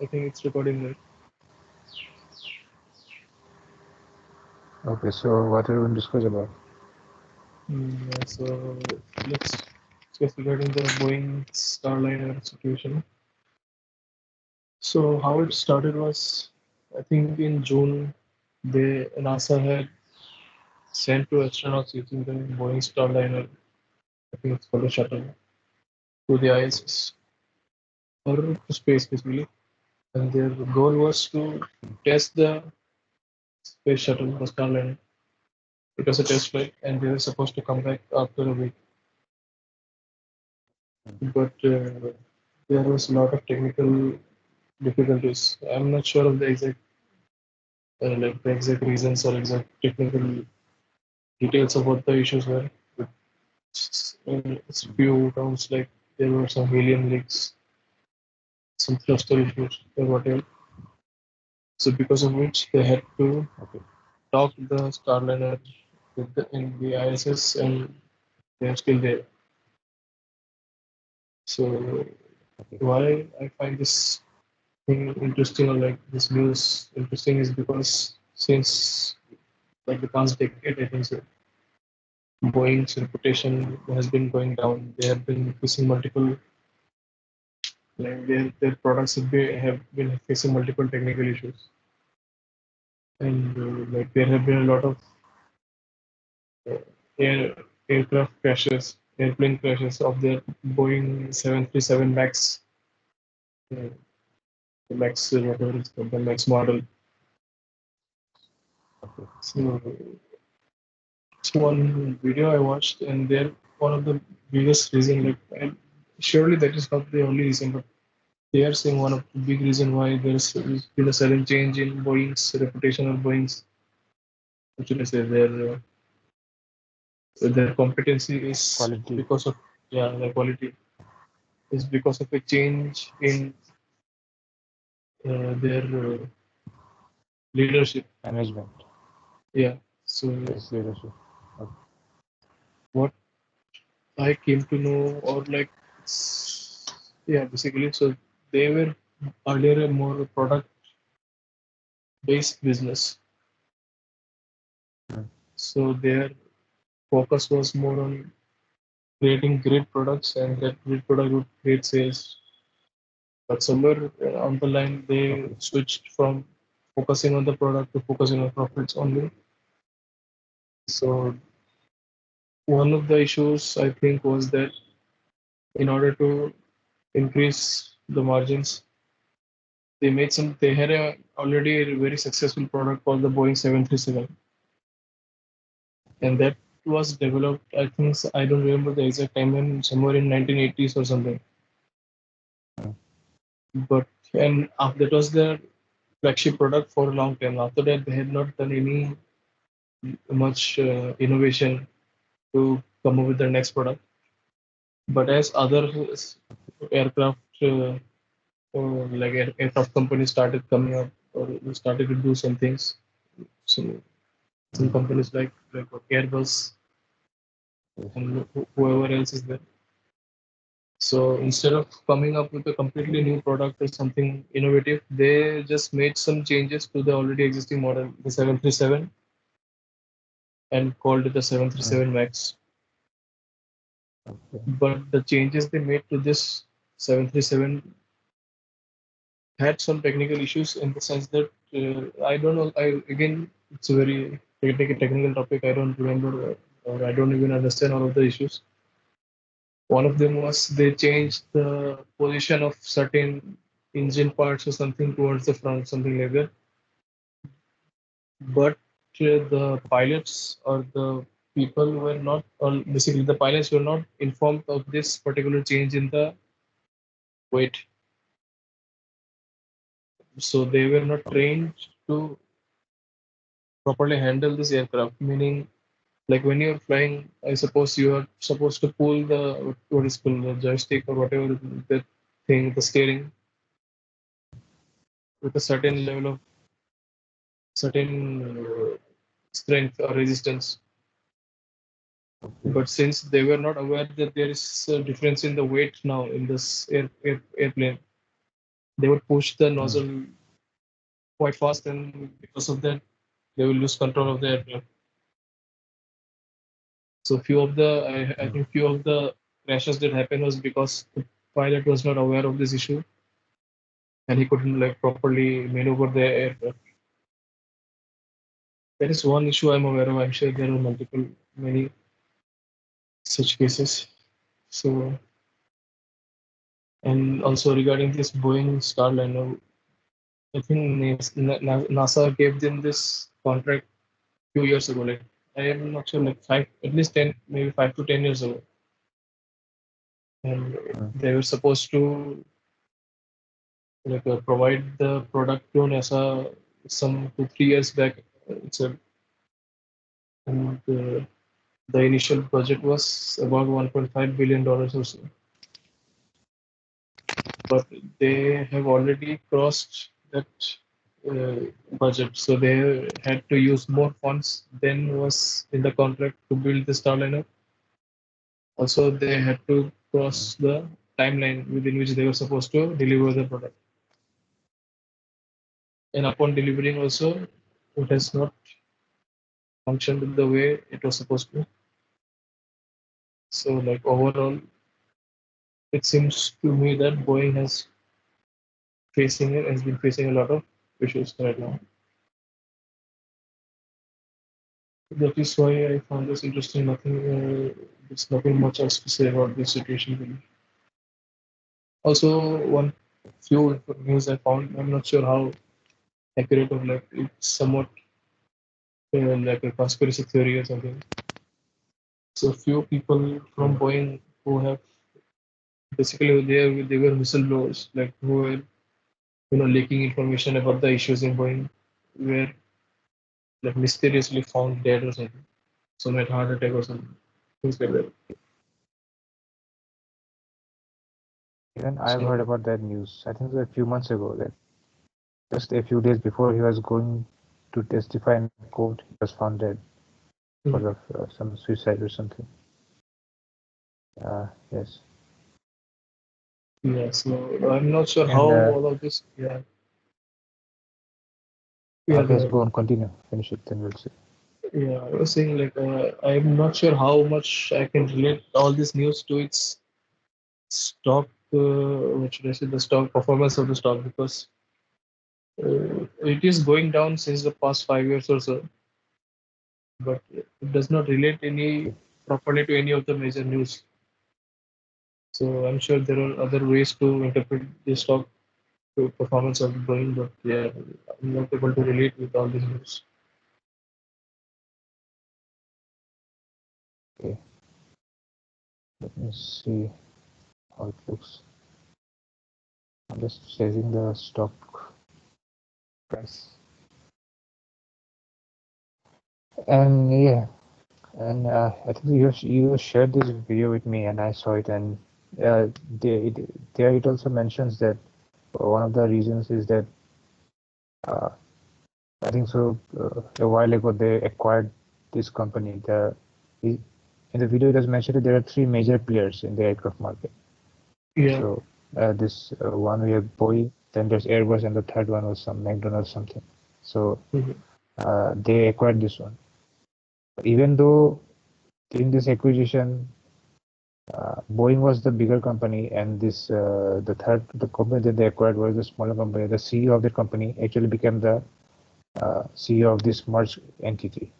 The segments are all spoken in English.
I think it's recording right. Okay, so what are we going to discuss about? Yeah, so let's discuss regarding the Boeing Starliner situation. So how it started was, I think in June, NASA had sent two astronauts using the Boeing Starliner. I think it's called a shuttle to the ISS or to space basically, and their goal was to test the space shuttle, the Starliner. It was a test flight, and they were supposed to come back after a week. But there was a lot of technical difficulties. I'm not sure of the exact like the exact reasons or exact technical details of what the issues were. But it's few terms like there were some helium leaks, some thruster issues, or whatever. So because of which they had to Okay. dock the Starliner in the ISS, and they're still there. So Okay. why I find this thing interesting or like this news interesting is because since like the past decade, I think so, Boeing's reputation has been going down. They have been facing multiple like their products have been facing multiple technical issues, and like there have been a lot of uh, air aircraft crashes, airplane crashes of their Boeing 737 Max, uh, the Max whatever it's called, the Max model. Okay. So it's one video I watched, and they're one of the biggest reason. Like, and surely that is not the only reason, but they are saying one of the big reason why there's been a sudden change in Boeing's reputation or Boeing's, what should I say, their competency is Quality because of yeah their quality is because of a change in their leadership. management. Yeah. So Yes, leadership. Okay. what I came to know, or like, yeah, basically, so they were earlier a more product-based business. Mm. So their focus was more on creating great products, and that great product would create sales. But somewhere on the line, they Okay. switched from focusing on the product to focusing on profits only. So one of the issues I think was that in order to increase the margins, they had already a very successful product called the Boeing 737, and that was developed, I think, I don't remember the exact time, and somewhere in 1980s or something. Mm. But and that was their flagship product for a long time. After that, they had not done any much innovation to come up with the next product. But as other aircraft aircraft companies started coming up or started to do some things, so some Mm. companies like Airbus Yes. and whoever else is there. So instead of coming up with a completely new product or something innovative, they just made some changes to the already existing model, the 737, and called it the Mm. 737 Max. Okay. But the changes they made to this 737 had some technical issues in the sense that I don't know. I again, it's a very technical topic. I don't remember or I don't even understand all of the issues. One of them was they changed the position of certain engine parts or something towards the front, something like that. But the pilots or the people were not, or basically the pilots were not informed of this particular change in the weight. So they were not Okay. trained to properly handle this aircraft. Meaning, like when you're flying, I suppose you are supposed to pull the what is called the joystick or whatever the thing, the steering with a certain Yes. level of certain strength or resistance. Okay. But since they were not aware that there is a difference in the weight now in this airplane, they would push the mm, nozzle quite fast, and because of that, they will lose control of the aircraft. So few of the, I mm, think few of the crashes that happened was because the pilot was not aware of this issue and he couldn't like properly maneuver the aircraft. That is one issue I'm aware of. I'm sure there are multiple, many such cases. So, and also regarding this Boeing Starliner, I think NASA gave them this contract few years ago. Like I am not sure, like five, at least 10, maybe 5 to 10 years ago, and mm, they were supposed to like provide the product to NASA some 2 3 years back. It's a, and the initial budget was about $1.5 billion or so, but they have already crossed that uh, budget, so they had to use more funds than was in the contract to build the Starliner. Also, they had to mm. cross the timeline within which they were supposed to deliver the product. And upon delivering, also, it has not functioned the way it was supposed to. So, like overall, it seems to me that Boeing has been facing a lot of issues right now. That is why I found this interesting. There's nothing much else to say about this situation, really. Also, one few news I found, I'm not sure how accurate or like it's somewhat like a conspiracy theory or something. So few people from Mm. Boeing who have basically they were whistleblowers, like who were leaking information about the issues in Boeing, were like mysteriously found dead or something, some had heart attack or something, things like that. Even I've heard So about that news. I think it was a few months ago that just a few days before he was going to testify in court, he was found dead because mm, of some suicide or something. Yes. yeah, so I'm not sure how And all of this. Yeah, yeah, go okay, so ahead. go on, continue, finish it, then we'll see. Yeah, I was saying like I'm not sure how much I can relate all this news to its stock. What should I say? The stock performance of the stock, because it is going down since the past 5 years or so, but it does not relate any properly to any of the major news. So I'm sure there are other ways to interpret the stock to performance of Boeing, but yeah, I'm not able to relate with all these news. Okay, let me see how it looks. I'm just checking the stock price. And yeah, and I think you shared this video with me, and I saw it, and uh, there it also mentions that one of the reasons is that uh, I think so a while ago they acquired this company. In the video it was mentioned that there are three major players in the aircraft market. Yeah. So this one we have Boeing, then there's Airbus, and the third one was some McDonald's something. So Mhm. they acquired this one. Even though during this acquisition, Boeing was the bigger company, and the company that they acquired was a smaller company. The CEO of the company actually became the CEO of this merged entity,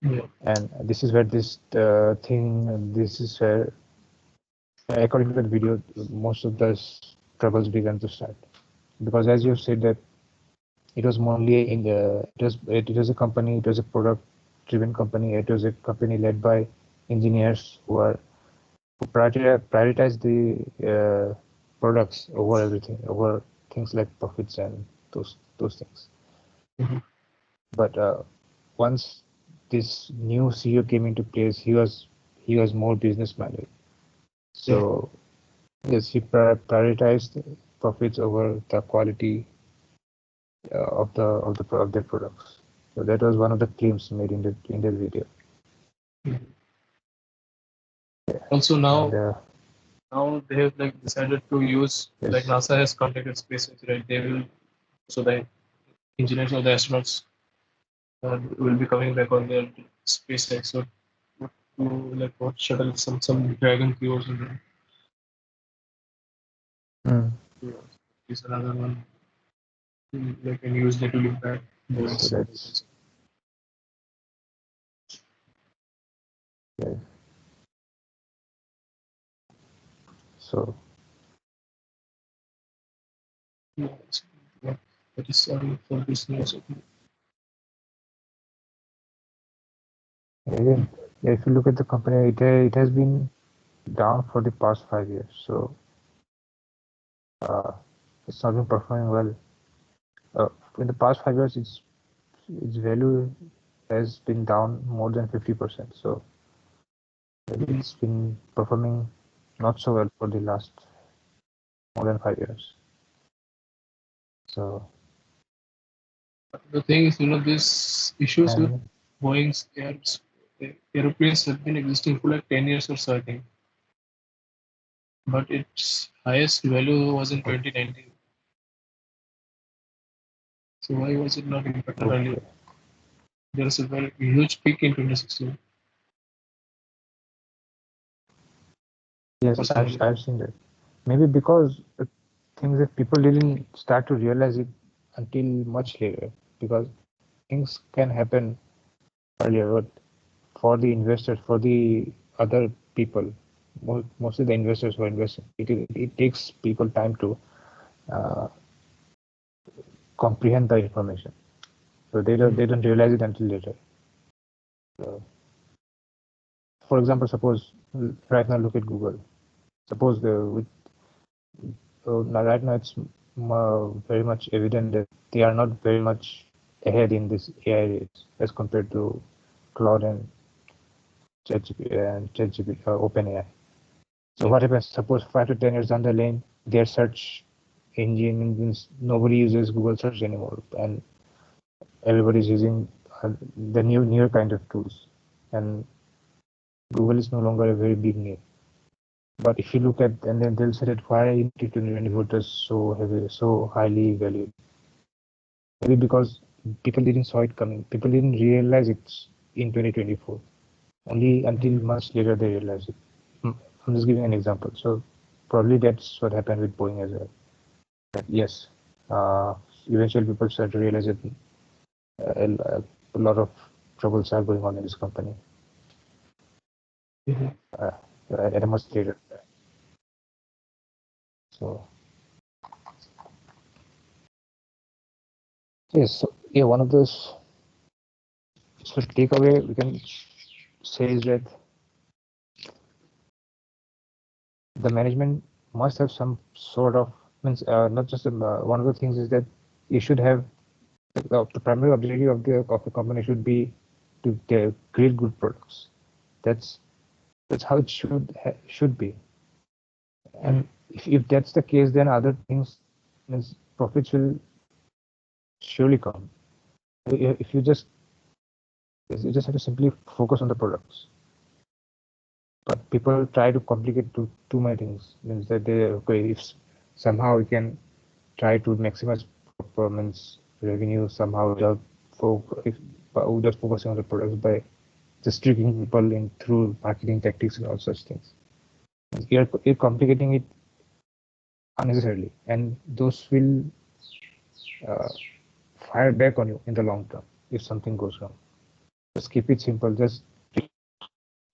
Yeah. and this is where this is where, according to the video, most of the troubles began to start. Because as you said that it was mainly in the it was a company, it was a product driven company, it was a company led by engineers who prioritize the products over everything, over things like profits and those things. Mhm. But once this new CEO came into place, he was more business minded. Yeah. So yes, he prioritized profits over the quality of their products. So that was one of the claims made in that video. Mhm. Also And now, now they have like decided to use, like Yes. NASA has contacted SpaceX, right? They will, so the engineers or the astronauts will be coming back on their SpaceX. So to like what shuttle, some Dragon crew or something. Mm. Yeah. Is another one like and use that to look back Yes. So Boeing's. that's yeah. So Yeah, yeah, that is sorry for this news. again, yeah, if you look at the company, it has been down for the past 5 years. So uh, it's not been performing well. In the past 5 years, its value has been down more than 50%. So Mhm. it's been performing not so well for the last more than 5 years. So The thing is, these issues with and Boeing's airplanes have been existing for like 10 years or so, I think. But its highest value was in 2019. So why was it not impacted earlier? okay, There was a very huge peak in 2016 yes, for some reason. I've seen that. Maybe because the things that people didn't start to realize it until much later, because things can happen earlier, but for the investors, for the other people, mostly the investors who are investing, it takes people time to uh, comprehend the information. So they don't realize it until later. So, for example, suppose right now look at Google. Suppose right now it's very much evident that they are not very much ahead in this AI race as compared to Cloud and ChatGPT, OpenAI. So Yeah. what happens? Suppose 5 to 10 years down the lane, their search engine means nobody uses Google search anymore, and everybody's using the newer kind of tools, and Google is no longer a very big name. But if you look at, and then they'll say that why in 2024 is so heavy, so highly valued? Maybe because people didn't saw it coming. People didn't realize it's in 2024. Only until much later they realized it. I'm just giving an example. So probably that's what happened with Boeing as well. That yes, uh, eventually people start to realize that a lot of troubles are going on in this company Mhm. uh, at a much later. So yes, so yeah, one of those so takeaway we can say is that the management must have some sort of means not just one of the things is that you should have the primary objective of the company should be to create good products. That's that's how it should be. And if that's the case, then other things means profits will surely come. If you just have to simply focus on the products. But people try to complicate too many things. Means that they okay if somehow we can try to maximize performance revenue somehow without if without focusing on the products by just tricking people in through marketing tactics and all such things. You're complicating it unnecessarily, and those will uh, fire back on you in the long term if something goes wrong. Just keep it simple. Just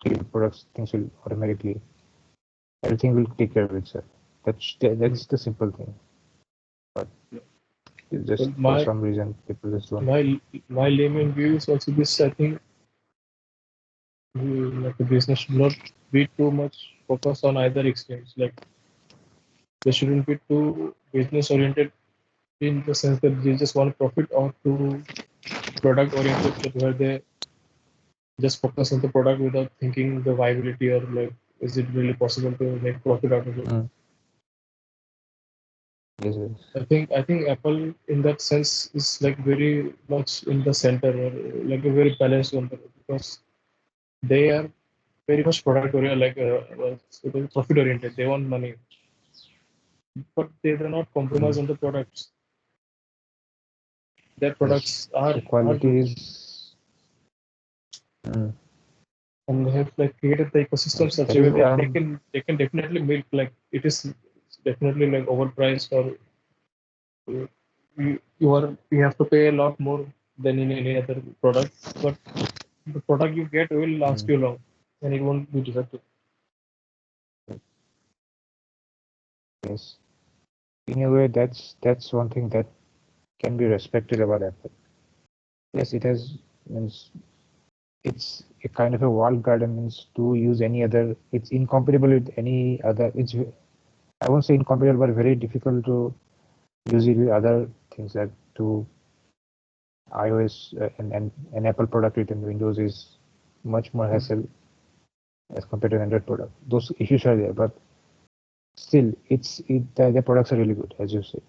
create products. Things will automatically everything will take care of itself. That's the simple thing. But just But for my some reason people just don't. my my layman view is also this. I think like the business should not be too much focused on either extremes. Like they shouldn't be too business oriented in the sense that they just want profit, or too product oriented that where they just focus on the product without thinking the viability or like is it really possible to make profit out of it. Mm. Yes, yes. I think Apple in that sense is like very much in the center or like a very balanced one because they are very much product oriented, like profit oriented. They want money, but they do not Mm. compromise on the products. Their Yes. products The are quality good, is. Mm. and they have like created the ecosystem Yes, such that a way is. that they can definitely milk, like it is definitely like overpriced, or you have to pay a lot more than in any other product, but the product you get will last Mm. you long and it won't be defective. Yes. In a way, that's one thing that can be respected about Apple. Yes, it has means it's a kind of a walled garden, means to use any other. It's incompatible with any other. I won't say incompatible, but very difficult to use it with other things like to iOS and an Apple product within Windows is much more hassle as compared to Android product. Those issues are there, but still, their products are really good, as you say.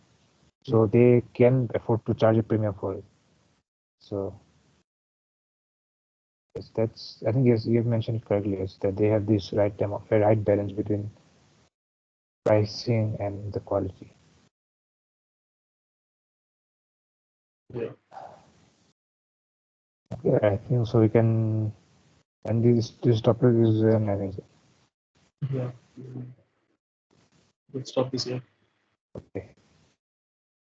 So they can afford to charge a premium for it. So yes, that's I think yes, you've mentioned it correctly. Yes, that they have this right balance between pricing and the quality. Yeah, Yeah, I think so. We can, and this topic is amazing. yeah. Good stuff this year. Okay.